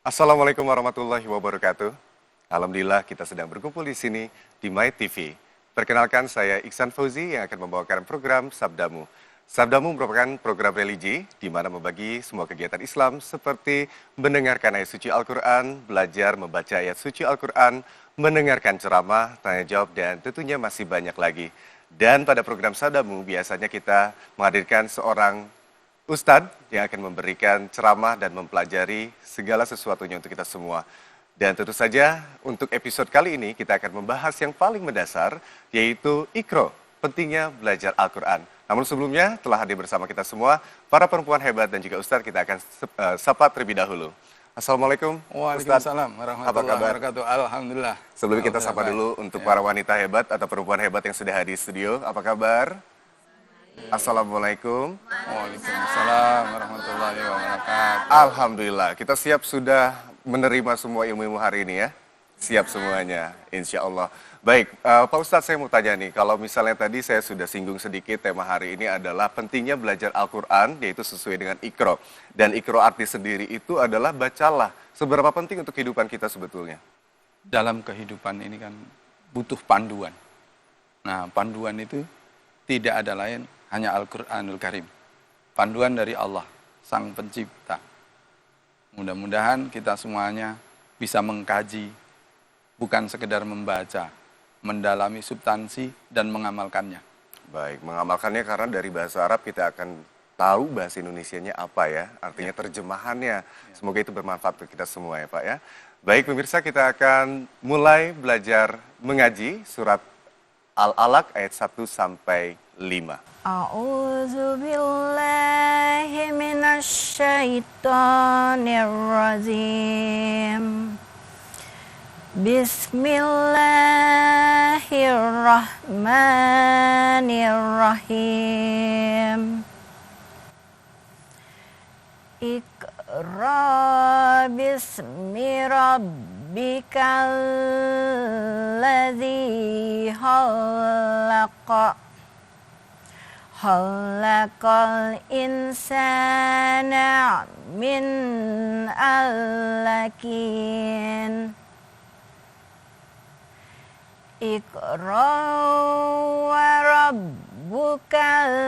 Assalamualaikum warahmatullahi wabarakatuh. Alhamdulillah kita sedang berkumpul di sini di My TV. Perkenalkan saya Iksan Fauzi yang akan membawakan program Sabdamu. Sabdamu merupakan program religi di mana membagi semua kegiatan Islam seperti mendengarkan ayat suci Al-Quran, belajar membaca ayat suci Al-Quran, mendengarkan ceramah, tanya jawab, dan tentunya masih banyak lagi. Dan pada program Sabdamu biasanya kita menghadirkan seorang Ustadz yang akan memberikan ceramah dan mempelajari segala sesuatunya untuk kita semua. Dan tentu saja untuk episode kali ini kita akan membahas yang paling mendasar, yaitu Iqra, pentingnya belajar Al-Quran. Namun sebelumnya telah hadir bersama kita semua, para perempuan hebat dan juga Ustadz, kita akan sapa terlebih dahulu. Assalamualaikum, Ustadz. Waalaikumsalam warahmatullahi wabarakatuh. Alhamdulillah. Sebelum kita sapa dulu untuk para wanita hebat atau perempuan hebat yang sudah hadir di studio, apa kabar? Assalamualaikum. Waalaikumsalam warahmatullahi wabarakatuh. Alhamdulillah, kita siap sudah menerima semua ilmu-ilmu hari ini ya. Siap semuanya, insya Allah. Baik, Pak Ustadz, saya mau tanya nih, kalau misalnya tadi saya sudah singgung sedikit, tema hari ini adalah pentingnya belajar Al-Quran, yaitu sesuai dengan Iqra. Dan Iqra arti sendiri itu adalah bacalah. Seberapa penting untuk kehidupan kita sebetulnya? Dalam kehidupan ini kan butuh panduan. Nah, panduan itu tidak ada lain, hanya Al-Quranul Karim. Panduan dari Allah, Sang Pencipta. Mudah-mudahan kita semuanya bisa mengkaji, bukan sekedar membaca, mendalami substansi dan mengamalkannya. Baik, mengamalkannya karena dari bahasa Arab kita akan tahu bahasa Indonesianya apa ya, artinya terjemahannya. Semoga itu bermanfaat untuk kita semua ya Pak ya. Baik pemirsa, kita akan mulai belajar mengaji surat Al-Alaq ayat 1 sampai 5. A'udzu billahi minasy syaithanir rajim. Bismillahirrahmanirrahim. Iqra bismi rabbikal ladzi khalaqa. Khalaqal insana min alakin. Iqra wa rabbukal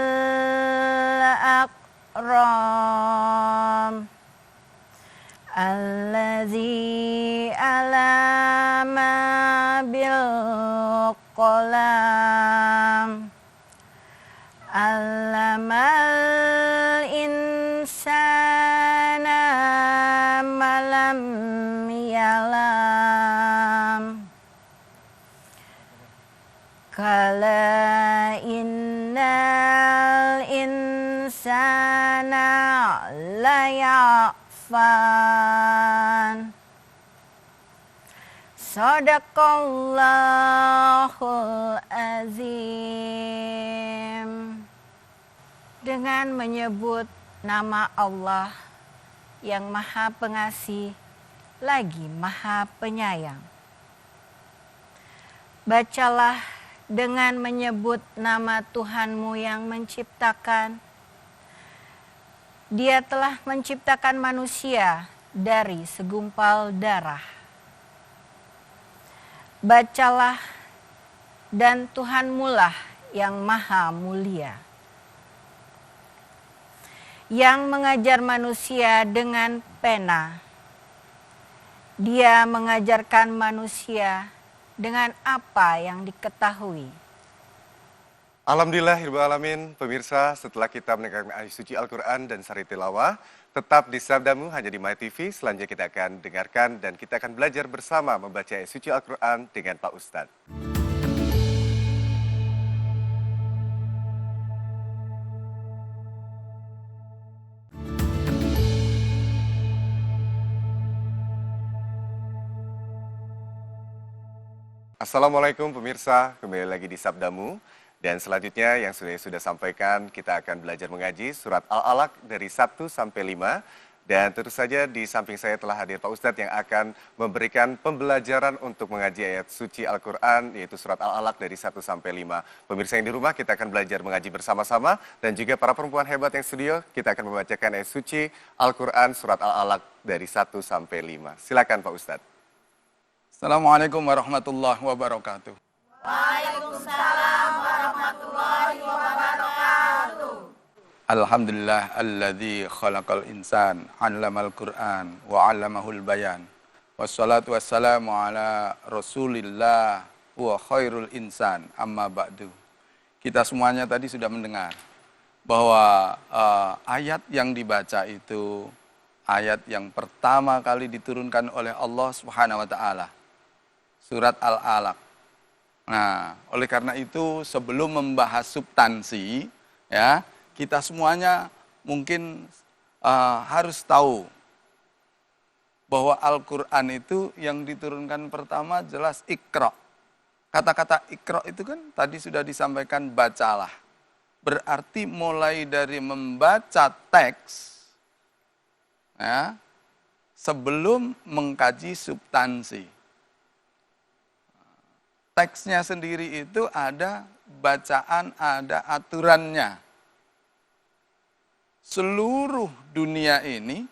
akram. Allazi alama bil qalam. Allamal insana malam yalam. Kala innal insana laya'fan. Shadaqallahul azim. Dengan menyebut nama Allah yang Maha Pengasih lagi Maha Penyayang. Bacalah dengan menyebut nama Tuhanmu yang menciptakan. Dia telah menciptakan manusia dari segumpal darah. Bacalah, dan Tuhanmulah yang Maha Mulia, yang mengajar manusia dengan pena. Dia mengajarkan manusia dengan apa yang diketahui. Alhamdulillahirrahmanirrahim, pemirsa, setelah kita mendengarkan ayat suci Al-Quran dan sari tilawah, tetap di Sabdamu hanya di My TV. Selanjutnya kita akan dengarkan dan kita akan belajar bersama membaca ayat suci Al-Quran dengan Pak Ustadz. Assalamualaikum pemirsa, kembali lagi di Sabdamu. Dan selanjutnya yang sudah sampaikan, kita akan belajar mengaji surat Al-Alaq dari 1 sampai 5. Dan tentu saja di samping saya telah hadir Pak Ustadz yang akan memberikan pembelajaran untuk mengaji ayat suci Al-Quran, yaitu surat Al-Alaq dari 1 sampai 5. Pemirsa yang di rumah, kita akan belajar mengaji bersama-sama. Dan juga para perempuan hebat yang studio, kita akan membacakan ayat suci Al-Quran surat Al-Alaq dari 1 sampai 5. Silakan Pak Ustadz. Assalamualaikum warahmatullahi wabarakatuh. Waalaikumsalam warahmatullahi wabarakatuh. Alhamdulillah alladzi khalaqal insan 'allamal Qur'an wa 'allamahul bayan. Wassalatu wassalamu ala Rasulillah wa khairul insan amma ba'du. Kita semuanya tadi sudah mendengar bahwa ayat yang dibaca itu ayat yang pertama kali diturunkan oleh Allah Subhanahu wa taala. Surat Al-Alaq. Nah, oleh karena itu sebelum membahas substansi ya, kita semuanya mungkin harus tahu bahwa Al-Quran itu yang diturunkan pertama jelas Iqra. Kata-kata Iqra itu kan tadi sudah disampaikan bacalah. Berarti mulai dari membaca teks ya, sebelum mengkaji substansi. Teksnya sendiri itu ada bacaan, ada aturannya. Seluruh dunia ini,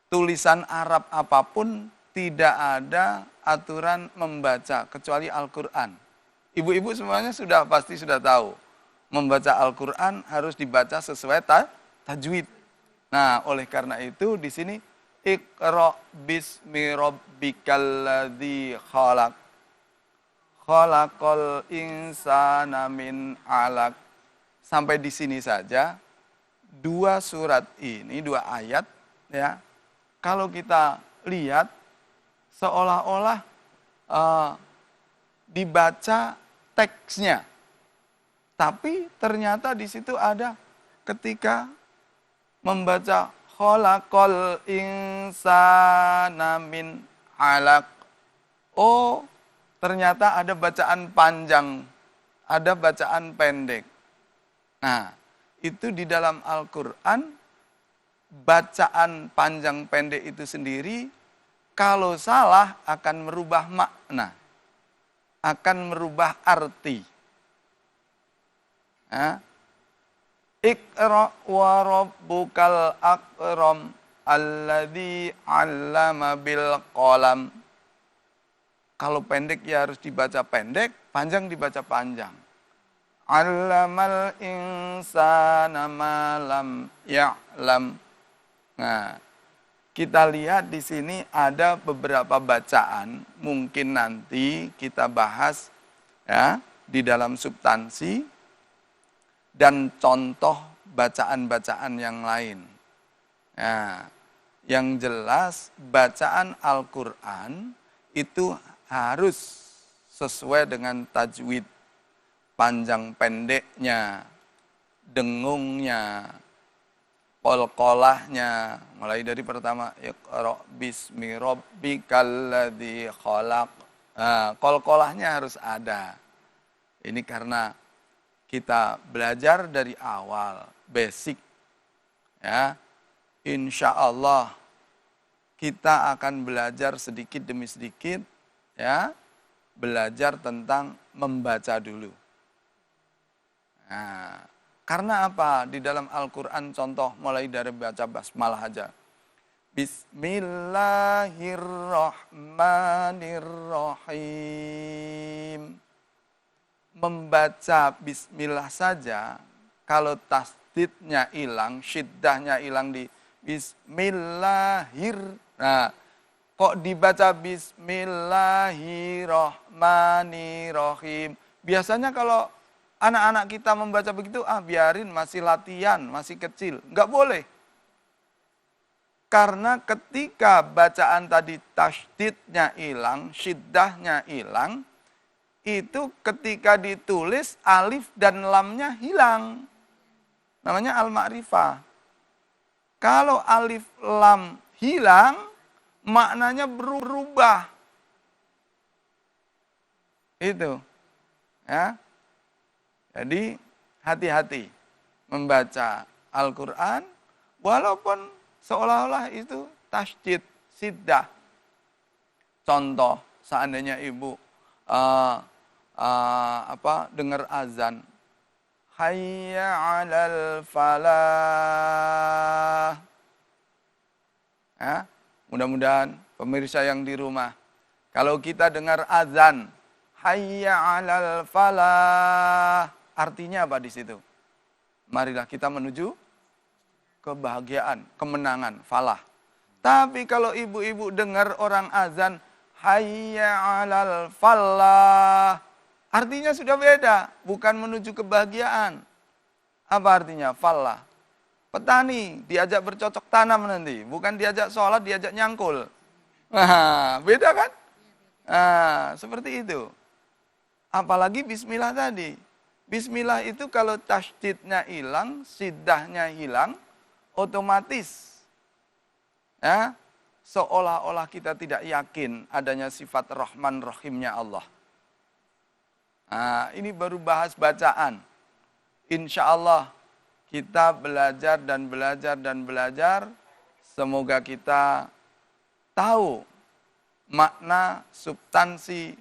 tulisan Arab apapun tidak ada aturan membaca kecuali Al-Quran. Ibu-ibu semuanya pasti sudah tahu. Membaca Al-Quran harus dibaca sesuai tajwid. Nah, oleh karena itu di sini Iqra bismi rabbikal ladzi khalaq. Khalaqal insana min 'alaq. Sampai di sini saja. Dua surat ini, dua ayat ya. Kalau kita lihat seolah-olah dibaca teksnya. Tapi ternyata di situ ada ketika membaca khalaqal insana min 'alaq. Oh, ternyata ada bacaan panjang, ada bacaan pendek. Nah, itu di dalam Al-Quran, bacaan panjang pendek itu sendiri, kalau salah akan merubah makna, akan merubah arti. Iqra wa rabbukal akram, alladzi 'allama bil qalam. Kalau pendek ya harus dibaca pendek, panjang dibaca panjang. 'Allamal insana ma lam ya'lam. Nah, kita lihat di sini ada beberapa bacaan, mungkin nanti kita bahas ya di dalam substansi dan contoh bacaan-bacaan yang lain. Nah, yang jelas bacaan Al-Qur'an itu harus sesuai dengan tajwid. Panjang pendeknya, dengungnya, qalqalahnya, mulai dari pertama Iqra bismi rabbikal ladzi khalaq. Nah, qalqalahnya harus ada. Ini karena kita belajar dari awal, basic. Ya. Insya Allah kita akan belajar sedikit demi sedikit ya, belajar tentang membaca dulu. Nah, karena apa? Di dalam Al-Quran contoh mulai dari baca basmalah aja. Bismillahirrahmanirrahim. Membaca bismillah saja, kalau tasdidnya hilang, syiddahnya hilang di bismillahir. Nah, kok dibaca bismillahirrahmanirrahim? Biasanya kalau anak-anak kita membaca begitu, biarin masih latihan, masih kecil. Enggak boleh. Karena ketika bacaan tadi tasydidnya hilang, syiddahnya hilang, itu ketika ditulis alif dan lamnya hilang. Namanya al-ma'rifah. Kalau alif lam hilang, maknanya berubah. Itu. Ya. Jadi hati-hati membaca Al-Quran, walaupun seolah-olah itu tasydid, siddah. Contoh, seandainya ibu dengar azan, hayya 'alal falah. Ya, mudah-mudahan pemirsa yang di rumah, kalau kita dengar azan, hayya 'alal falah, artinya apa di situ? Marilah kita menuju kebahagiaan, kemenangan, falah. Tapi kalau ibu-ibu dengar orang azan, hayya 'alal falah, artinya sudah beda, bukan menuju kebahagiaan. Apa artinya? Falah. Petani diajak bercocok tanam nanti, bukan diajak sholat, diajak nyangkul. Nah, beda kan? Nah, seperti itu. Apalagi bismillah tadi. Bismillah itu kalau tasydidnya hilang, siddahnya hilang, otomatis ya, seolah-olah kita tidak yakin adanya sifat Rahman Rahimnya Allah. Nah, ini baru bahas bacaan. Insya Allah kita belajar dan belajar dan belajar. Semoga kita tahu makna substansi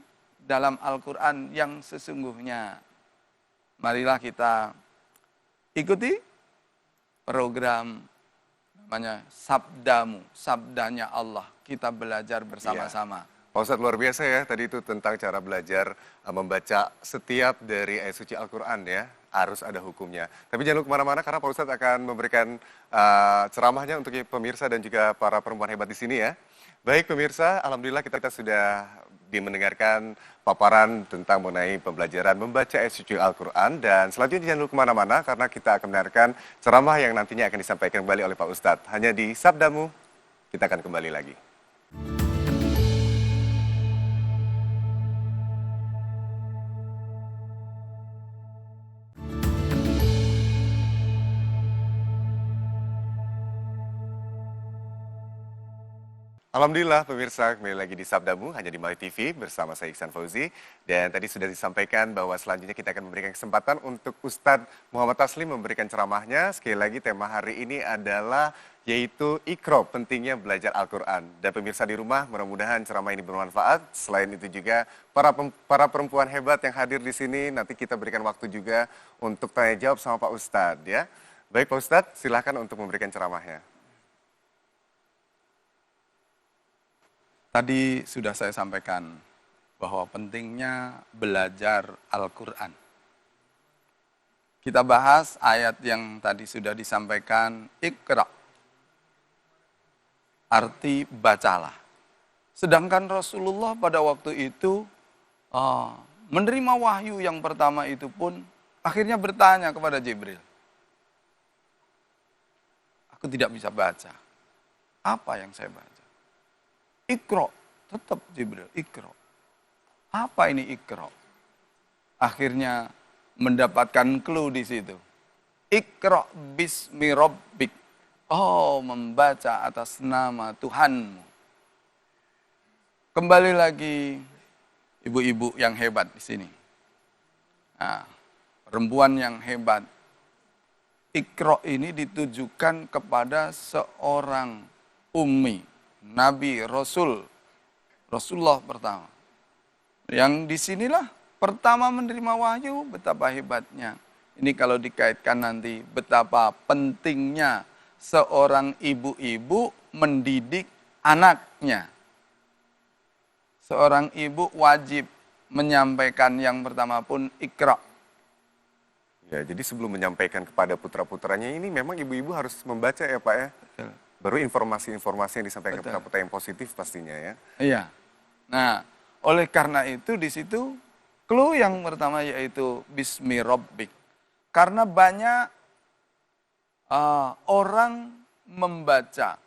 dalam Al-Quran yang sesungguhnya. Marilah kita ikuti program namanya Sabdamu, Sabdanya Allah. Kita belajar bersama-sama. Pak Ustadz luar biasa ya, tadi itu tentang cara belajar membaca setiap dari ayat suci Al-Quran ya, harus ada hukumnya. Tapi jangan lupa kemana-mana karena Pak Ustadz akan memberikan ceramahnya untuk pemirsa dan juga para perempuan hebat di sini ya. Baik pemirsa, alhamdulillah kita sudah mendengarkan paparan tentang mengenai pembelajaran membaca ayat suci Al-Quran. Dan selanjutnya jangan lupa kemana-mana karena kita akan mendengarkan ceramah yang nantinya akan disampaikan kembali oleh Pak Ustadz. Hanya di Sabdamu, kita akan kembali lagi. Alhamdulillah pemirsa, kembali lagi di Sabdamu hanya di Mali TV bersama saya Iksan Fauzi. Dan tadi sudah disampaikan bahwa selanjutnya kita akan memberikan kesempatan untuk Ustadz Muhammad Taslim memberikan ceramahnya. Sekali lagi tema hari ini adalah yaitu Iqra, pentingnya belajar Al-Quran. Dan pemirsa di rumah, mudah-mudahan ceramah ini bermanfaat. Selain itu juga para perempuan hebat yang hadir di sini, nanti kita berikan waktu juga untuk tanya jawab sama Pak Ustadz ya. Baik Pak Ustadz, silakan untuk memberikan ceramahnya. Tadi sudah saya sampaikan bahwa pentingnya belajar Al-Quran. Kita bahas ayat yang tadi sudah disampaikan, Iqra. Arti bacalah. Sedangkan Rasulullah pada waktu itu menerima wahyu yang pertama itu pun akhirnya bertanya kepada Jibril. Aku tidak bisa baca. Apa yang saya baca? Iqra, tetap Jibril, Iqra. Apa ini Iqra? Akhirnya mendapatkan clue di situ. Iqra bismi rabbik. Oh, membaca atas nama Tuhanmu. Kembali lagi ibu-ibu yang hebat di sini. Nah, perempuan yang hebat. Iqra ini ditujukan kepada seorang ummi. Nabi, Rasulullah pertama. Yang disinilah pertama menerima wahyu, betapa hebatnya. Ini kalau dikaitkan nanti, betapa pentingnya seorang ibu-ibu mendidik anaknya. Seorang ibu wajib menyampaikan yang pertama pun Iqra. Ya, jadi sebelum menyampaikan kepada putra-putranya ini memang ibu-ibu harus membaca ya Pak ya? Betul. Baru informasi-informasi yang disampaikan kepada putra yang positif pastinya ya. Iya. Nah, oleh karena itu di situ clue yang pertama yaitu Bismi Rabbik. Karena banyak orang membaca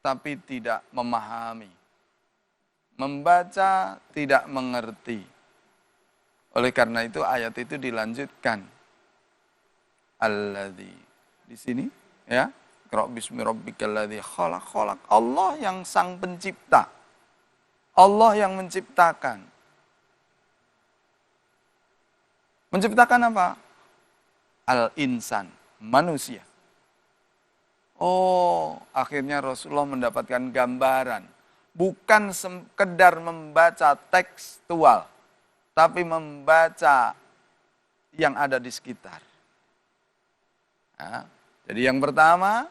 tapi tidak memahami. Membaca tidak mengerti. Oleh karena itu ayat itu dilanjutkan. Alladzi. Di sini ya, Iqra bismi rabbikal ladzi khalaq. Allah yang sang pencipta. Allah yang menciptakan. Menciptakan apa? Al-insan, manusia. Oh, akhirnya Rasulullah mendapatkan gambaran. Bukan sekedar membaca tekstual, tapi membaca yang ada di sekitar. Ya, jadi yang pertama,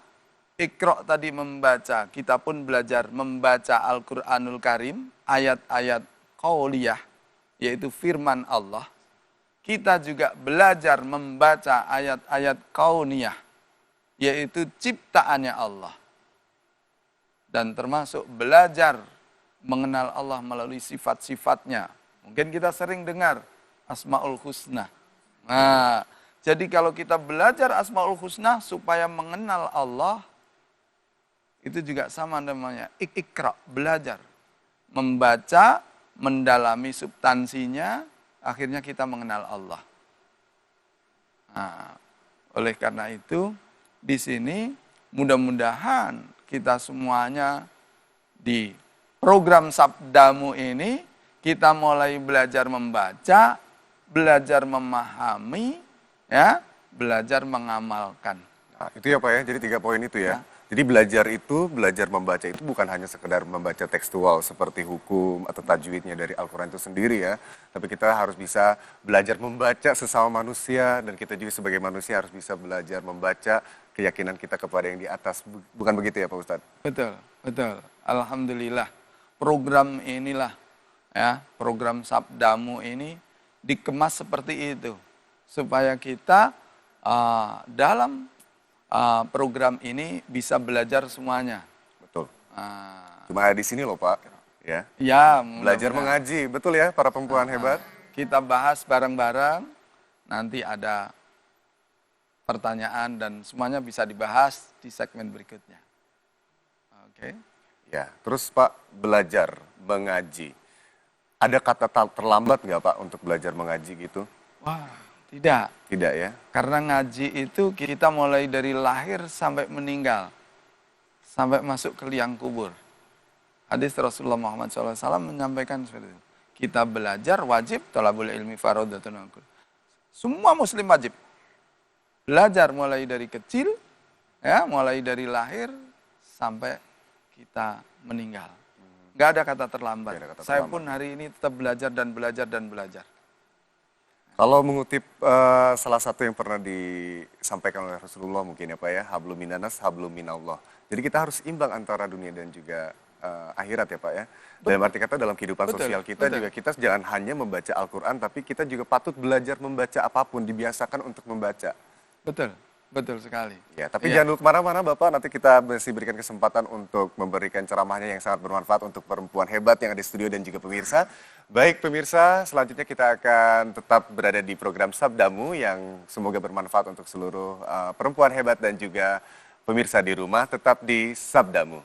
Iqra tadi membaca, kita pun belajar membaca Al-Quranul Karim, ayat-ayat qauliyah, yaitu firman Allah. Kita juga belajar membaca ayat-ayat kauniyah, yaitu ciptaannya Allah. Dan termasuk belajar mengenal Allah melalui sifat-sifatnya. Mungkin kita sering dengar Asmaul Husna. Nah, jadi kalau kita belajar Asmaul Husna supaya mengenal Allah, itu juga sama namanya Iqra, belajar. Membaca, mendalami substansinya, akhirnya kita mengenal Allah. Nah, oleh karena itu, di sini mudah-mudahan kita semuanya di program Sabdamu ini, kita mulai belajar membaca, belajar memahami, ya, belajar mengamalkan. Nah, itu ya Pak ya, jadi 3 poin itu ya. Jadi belajar membaca itu bukan hanya sekedar membaca tekstual seperti hukum atau tajwidnya dari Al-Quran itu sendiri ya. Tapi kita harus bisa belajar membaca sesama manusia dan kita juga sebagai manusia harus bisa belajar membaca keyakinan kita kepada yang di atas. Bukan begitu ya Pak Ustadz? Betul, betul. Alhamdulillah program inilah ya, program Sabdamu ini dikemas seperti itu. Supaya kita dalam program ini bisa belajar semuanya. Betul. Cuma di sini loh Pak, ya. Ya, Belajar mengaji, betul ya para perempuan hebat. Kita bahas bareng-bareng, nanti ada pertanyaan dan semuanya bisa dibahas di segmen berikutnya. Oke. Ya, terus Pak belajar mengaji. Ada kata terlambat nggak Pak untuk belajar mengaji gitu? Wah, tidak. Tidak ya? Karena ngaji itu kita mulai dari lahir sampai meninggal. Sampai masuk ke liang kubur. Hadis Rasulullah Muhammad SAW menyampaikan seperti itu. Kita belajar wajib, thalabul ilmi fardhatun. Semua muslim wajib. Belajar mulai dari kecil, ya, mulai dari lahir sampai kita meninggal. Nggak ada kata terlambat. Saya pun hari ini tetap belajar dan belajar dan belajar. Kalau mengutip salah satu yang pernah disampaikan oleh Rasulullah mungkin ya Pak ya, hablum minanas, hablum minallah. Jadi kita harus imbang antara dunia dan juga akhirat ya Pak ya. Dalam arti kata dalam kehidupan sosial kita juga kita jangan hanya membaca Al-Quran, tapi kita juga patut belajar membaca apapun, dibiasakan untuk membaca. Betul, betul sekali. Ya, tapi jangan dulu kemana-mana Bapak, nanti kita masih berikan kesempatan untuk memberikan ceramahnya yang sangat bermanfaat untuk perempuan hebat yang ada di studio dan juga pemirsa. Baik pemirsa, selanjutnya kita akan tetap berada di program Sabdamu yang semoga bermanfaat untuk seluruh perempuan hebat dan juga pemirsa di rumah, tetap di Sabdamu.